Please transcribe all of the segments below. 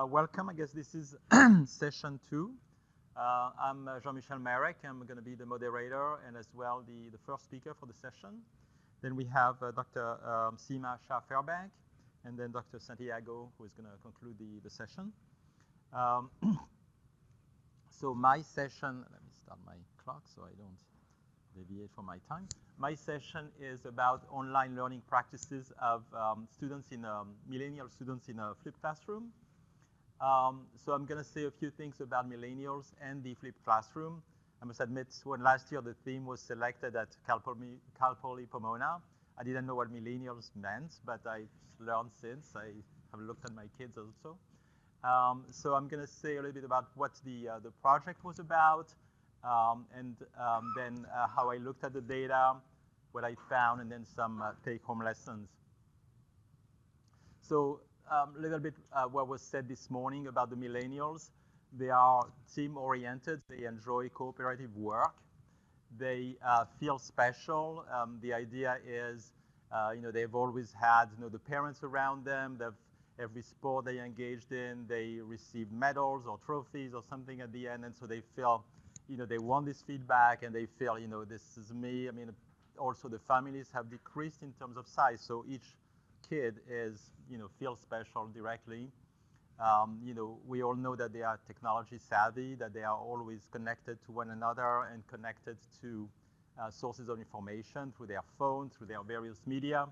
Welcome. I guess this is session 2. I'm Jean-Michel Maarek. I'm going to be the moderator and as well the first speaker for the session. Then we have Dr. Seema Shah-Fairbank and then Dr. Santiago, who is going to conclude the session. So my session, let me start my clock so I don't deviate from my time. My session is about online learning practices of students in millennial students in a flipped classroom. So I'm going to say a few things about millennials and the flipped classroom. I must admit, when last year the theme was selected at Cal Poly Pomona, I didn't know what millennials meant, but I've learned since. I have looked at my kids also. So I'm going to say a little bit about what the project was about, and then how I looked at the data, what I found, and then some take-home lessons. So a little bit what was said this morning about the millennials. They are team-oriented. They enjoy cooperative work. They feel special. The idea is, they've always had, the parents around them. Every sport they engaged in, they received medals or trophies or something at the end, and so they feel, they want this feedback, and they feel, this is me. I mean, also the families have decreased in terms of size, so each kid is, feels special directly. We all know that they are technology savvy, that they are always connected to one another and connected to sources of information through their phone, through their various media.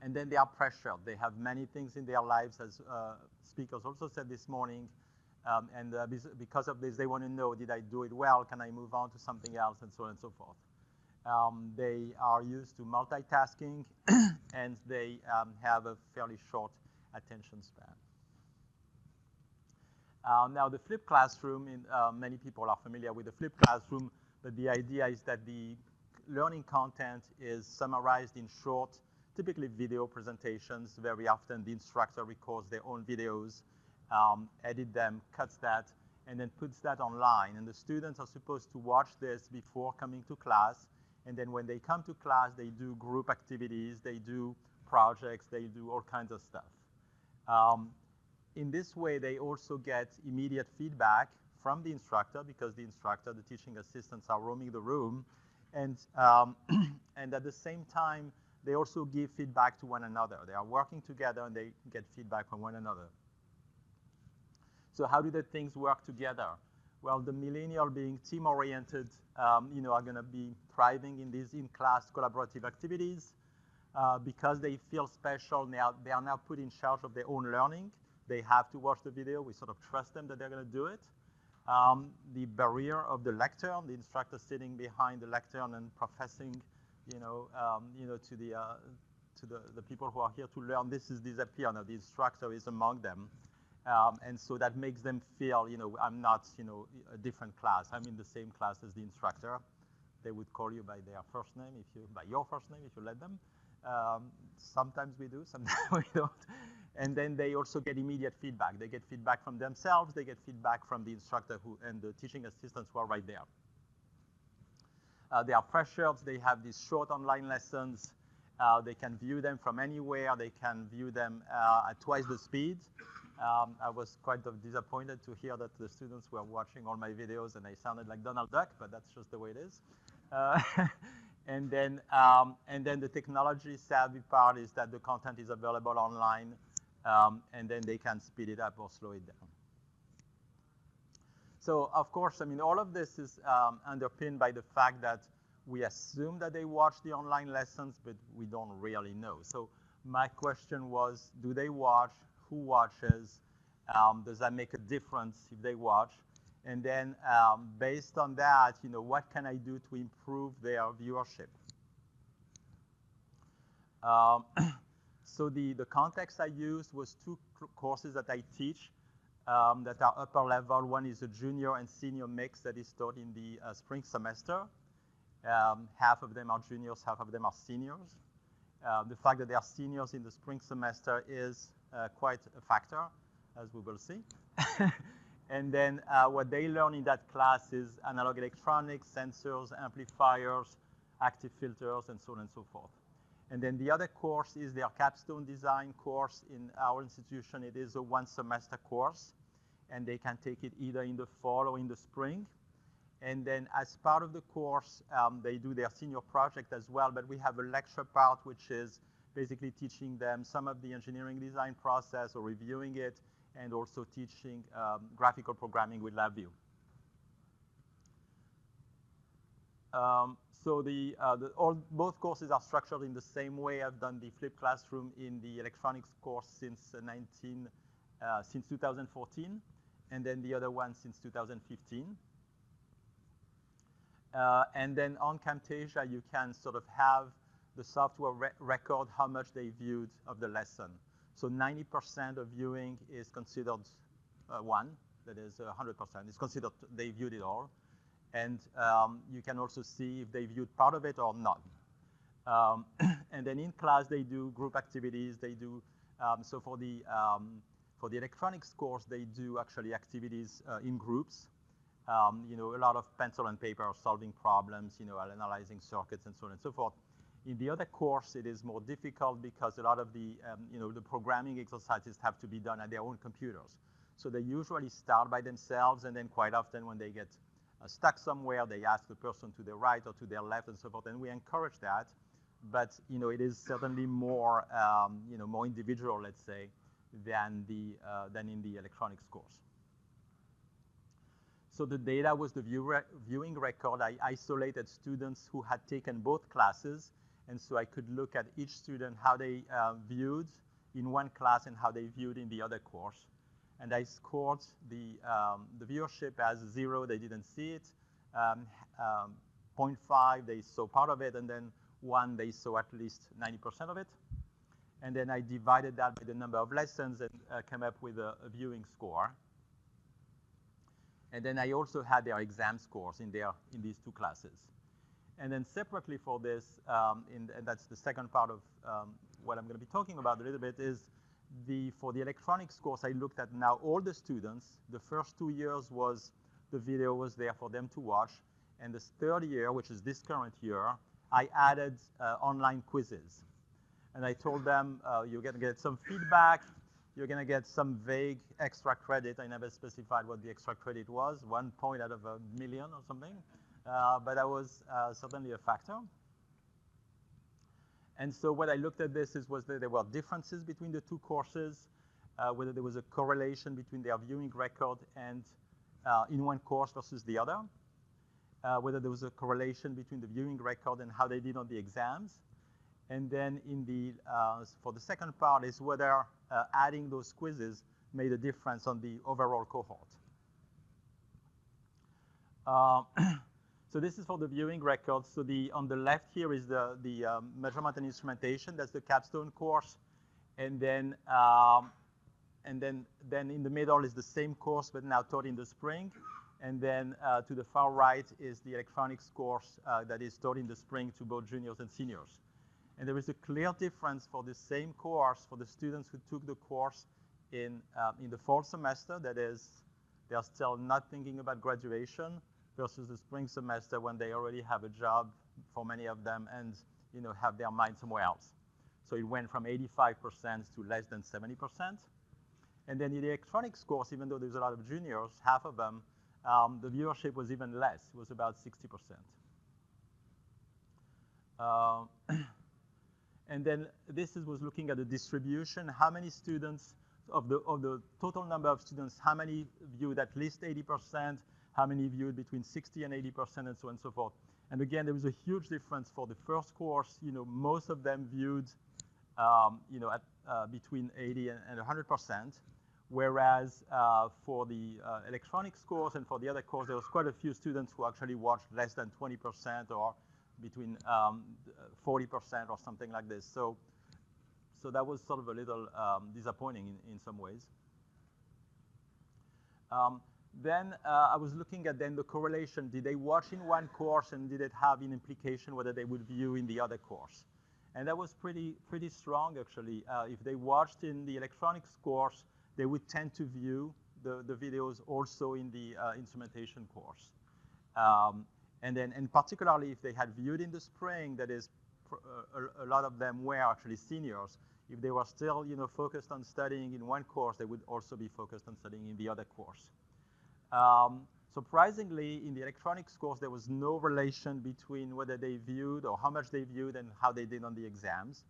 And then they are pressured. They have many things in their lives, as speakers also said this morning. And because of this, they want to know, did I do it well? Can I move on to something else? And so on and so forth. They are used to multitasking, and they have a fairly short attention span. Now, the flipped classroom, many people are familiar with the flipped classroom, but the idea is that the learning content is summarized in short, typically video presentations. Very often, the instructor records their own videos, edits them, cuts that, and then puts that online. And the students are supposed to watch this before coming to class. And then when they come to class, they do group activities, they do projects, they do all kinds of stuff. In this way, they also get immediate feedback from the instructor, because the instructor, the teaching assistants are roaming the room. And, and at the same time, they also give feedback to one another. They are working together, and they get feedback from one another. So how do the things work together? Well, the millennial, being team-oriented, are going to be thriving in these in-class collaborative activities. Because they feel special, they are now put in charge of their own learning. They have to watch the video. We sort of trust them that they're going to do it. The barrier of the lectern, the instructor sitting behind the lectern and professing, to the people who are here to learn, this is disappear. Now the instructor is among them. And so that makes them feel, I'm not, a different class. I'm in the same class as the instructor. They would call you by their first name, by your first name, if you let them. Sometimes we do, sometimes we don't. And then they also get immediate feedback. They get feedback from themselves. They get feedback from the instructor and the teaching assistants who are right there. They are pressured. They have these short online lessons. They can view them from anywhere. They can view them at twice the speed. I was quite disappointed to hear that the students were watching all my videos and I sounded like Donald Duck, but that's just the way it is. And then the technology savvy part is that the content is available online, and then they can speed it up or slow it down. So of course, all of this is underpinned by the fact that we assume that they watch the online lessons, but we don't really know. So my question was, do they watch? Who watches? Does that make a difference if they watch? And then based on that, what can I do to improve their viewership? So the context I used was 2 courses that I teach that are upper level. One is a junior and senior mix that is taught in the spring semester. Half of them are juniors, half of them are seniors. The fact that they are seniors in the spring semester is quite a factor, as we will see. And then what they learn in that class is analog electronics, sensors, amplifiers, active filters, and so on and so forth. And then the other course is their capstone design course. In our institution, it is a one-semester course, and they can take it either in the fall or in the spring. And then as part of the course, they do their senior project as well, but we have a lecture part, which is basically teaching them some of the engineering design process or reviewing it, and also teaching graphical programming with LabVIEW. So both courses are structured in the same way. I've done the flipped classroom in the electronics course since 2014, and then the other one since 2015. And then on Camtasia, you can sort of have the software record how much they viewed of the lesson. So 90% of viewing is considered one, that is 100%. It's considered they viewed it all. And you can also see if they viewed part of it or not. And then in class, they do group activities. They do, so for the electronics course, they do actually activities in groups. You know, a lot of pencil and paper solving problems, you know, analyzing circuits and so on and so forth. In the other course, it is more difficult because a lot of the, you know, the programming exercises have to be done at their own computers. So they usually start by themselves, and then quite often when they get stuck somewhere, they ask the person to their right or to their left and so forth, and we encourage that. But, you know, it is certainly more, you know, more individual, let's say, than in the electronics course. So the data was the viewing record. I isolated students who had taken both classes, and so I could look at each student, how they viewed in one class and how they viewed in the other course. And I scored the viewership as 0, they didn't see it, 0.5, they saw part of it, and then 1, they saw at least 90% of it. And then I divided that by the number of lessons and came up with a viewing score. And then I also had their exam scores in these two classes. And then separately for this, and that's the second part of what I'm going to be talking about a little bit, is for the electronics course, I looked at now all the students. The first 2 years the video was there for them to watch. And this third year, which is this current year, I added online quizzes. And I told them, you're going to get some feedback. You're going to get some vague extra credit. I never specified what the extra credit was, 1 point out of 1,000,000 or something. But that was certainly a factor. And so what I looked at this was that there were differences between the two courses, whether there was a correlation between their viewing record and in one course versus the other, whether there was a correlation between the viewing record and how they did on the exams. And then for the second part is whether adding those quizzes made a difference on the overall cohort. So this is for the viewing record. So on the left here is the measurement and instrumentation. That's the capstone course. And then in the middle is the same course, but now taught in the spring. And then to the far right is the electronics course that is taught in the spring to both juniors and seniors. And there is a clear difference for the same course for the students who took the course in the fall semester. That is, they are still not thinking about graduation, versus the spring semester when they already have a job for many of them and, you know, have their mind somewhere else. So it went from 85% to less than 70%. And then in the electronics course, even though there's a lot of juniors, half of them, the viewership was even less. It was about 60%. And then this was looking at the distribution. How many students, of the total number of students, how many viewed at least 80%, how many viewed between 60 and 80%, and so on and so forth. And again, there was a huge difference for the first course. You know, most of them viewed, you know, at between 80 and 100%, whereas for the electronics course and for the other course, there was quite a few students who actually watched less than 20% or between 40% or something like this. So that was sort of a little disappointing in some ways. Then I was looking at then the correlation. Did they watch in one course, and did it have an implication whether they would view in the other course? And that was pretty strong, actually. If they watched in the electronics course, they would tend to view the videos also in the instrumentation course. And particularly if they had viewed in the spring, that is a lot of them were actually seniors. If they were still, focused on studying in one course, they would also be focused on studying in the other course. Surprisingly, in the electronics course, there was no relation between whether they viewed or how much they viewed and how they did on the exams.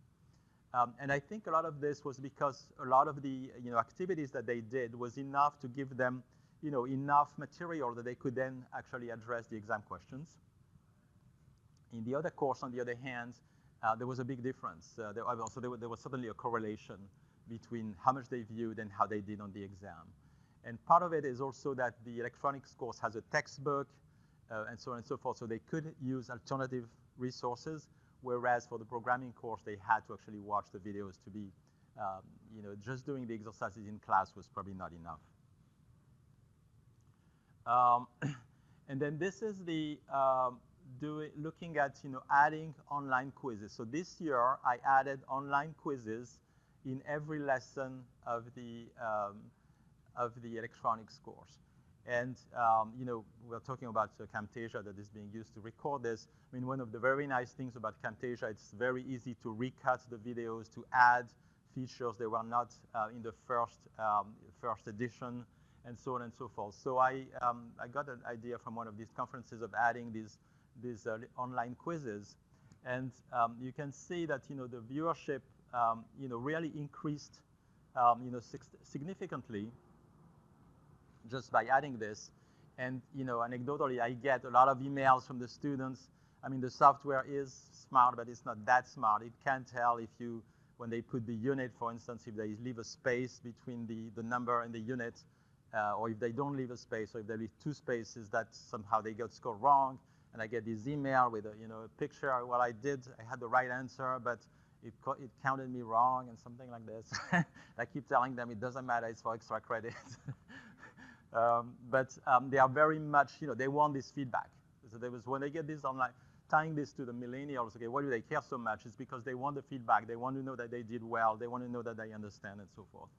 And I think a lot of this was because a lot of the activities that they did was enough to give them enough material that they could then actually address the exam questions. In the other course, on the other hand, there was a big difference. There was certainly a correlation between how much they viewed and how they did on the exam. And part of it is also that the electronics course has a textbook and so on and so forth, so they could use alternative resources, whereas for the programming course, they had to actually watch the videos to be, just doing the exercises in class was probably not enough. And then this is the looking at adding online quizzes. So this year I added online quizzes in every lesson of the electronics course. And we're talking about Camtasia that is being used to record this. I mean, one of the very nice things about Camtasia, it's very easy to recut the videos, to add features that were not in the first edition, and so on and so forth. So I got an idea from one of these conferences of adding these online quizzes, and you can see that the viewership really increased significantly just by adding this. And anecdotally, I get a lot of emails from the students. I mean, the software is smart, but it's not that smart. It can tell if when they put the unit, for instance, if they leave a space between the number and the unit, or if they don't leave a space, or if they leave two spaces, that somehow they got scored wrong. And I get this email with a picture. Well, I had the right answer, but it counted me wrong and something like this. I keep telling them it doesn't matter, it's for extra credit. But they are very much, they want this feedback. So when they get this online, tying this to the millennials, okay, why do they care so much? It's because they want the feedback. They want to know that they did well. They want to know that they understand and so forth.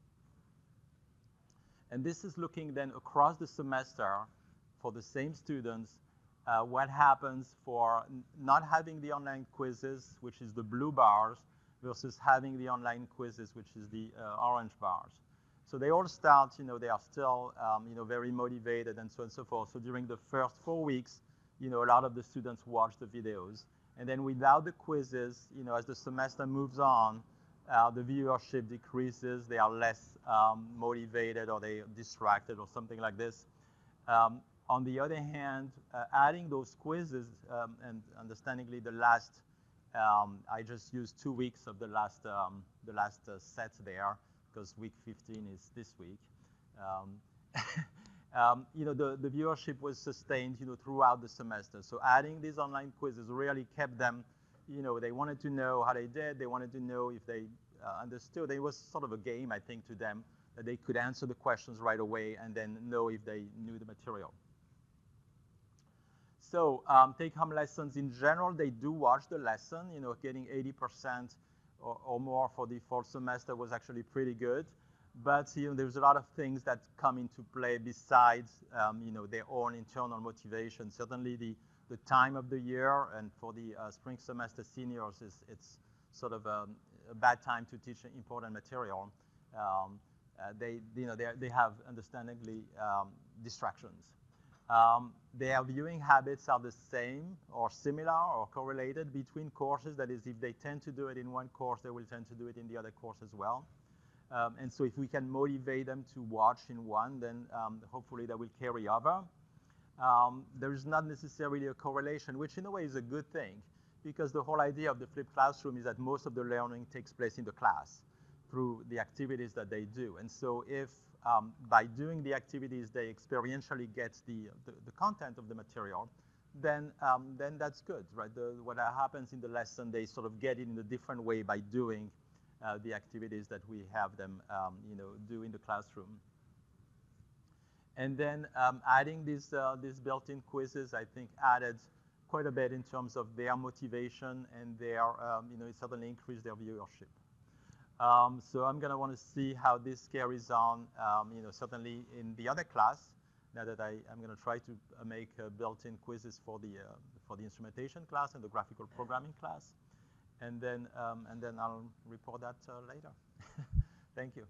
And this is looking then across the semester for the same students, what happens for not having the online quizzes, which is the blue bars, versus having the online quizzes, which is the orange bars. So they all start, they are still, very motivated and so on and so forth. So during the first 4 weeks, a lot of the students watch the videos. And then without the quizzes, as the semester moves on, the viewership decreases. They are less motivated, or they are distracted, or something like this. On the other hand, adding those quizzes, and understandingly the last, I just used 2 weeks of the last set there, because week 15 is this week. The viewership was sustained, throughout the semester. So adding these online quizzes really kept them, they wanted to know how they did. They wanted to know if they understood. It was sort of a game, I think, to them, that they could answer the questions right away and then know if they knew the material. So take-home lessons in general, they do watch the lesson. Getting 80% or more for the fall semester was actually pretty good. But there's a lot of things that come into play besides their own internal motivation. Certainly the time of the year, and for the spring semester seniors, it's sort of a bad time to teach important material. They have understandably distractions. Their viewing habits are the same or similar or correlated between courses. That is, if they tend to do it in one course, they will tend to do it in the other course as well. And so if we can motivate them to watch in one, then hopefully that will carry over. There is not necessarily a correlation, which in a way is a good thing, because the whole idea of the flipped classroom is that most of the learning takes place in the class through the activities that they do. And so if by doing the activities they experientially get the content of the material, then that's good, right? What happens in the lesson, they sort of get it in a different way by doing the activities that we have them do in the classroom. And then adding these built-in quizzes, I think, added quite a bit in terms of their motivation, and their, it certainly increased their viewership. So I'm going to want to see how this carries on, certainly in the other class, now that I'm going to try to make built-in quizzes for the instrumentation class and the graphical programming class. and then I'll report that later. Thank you.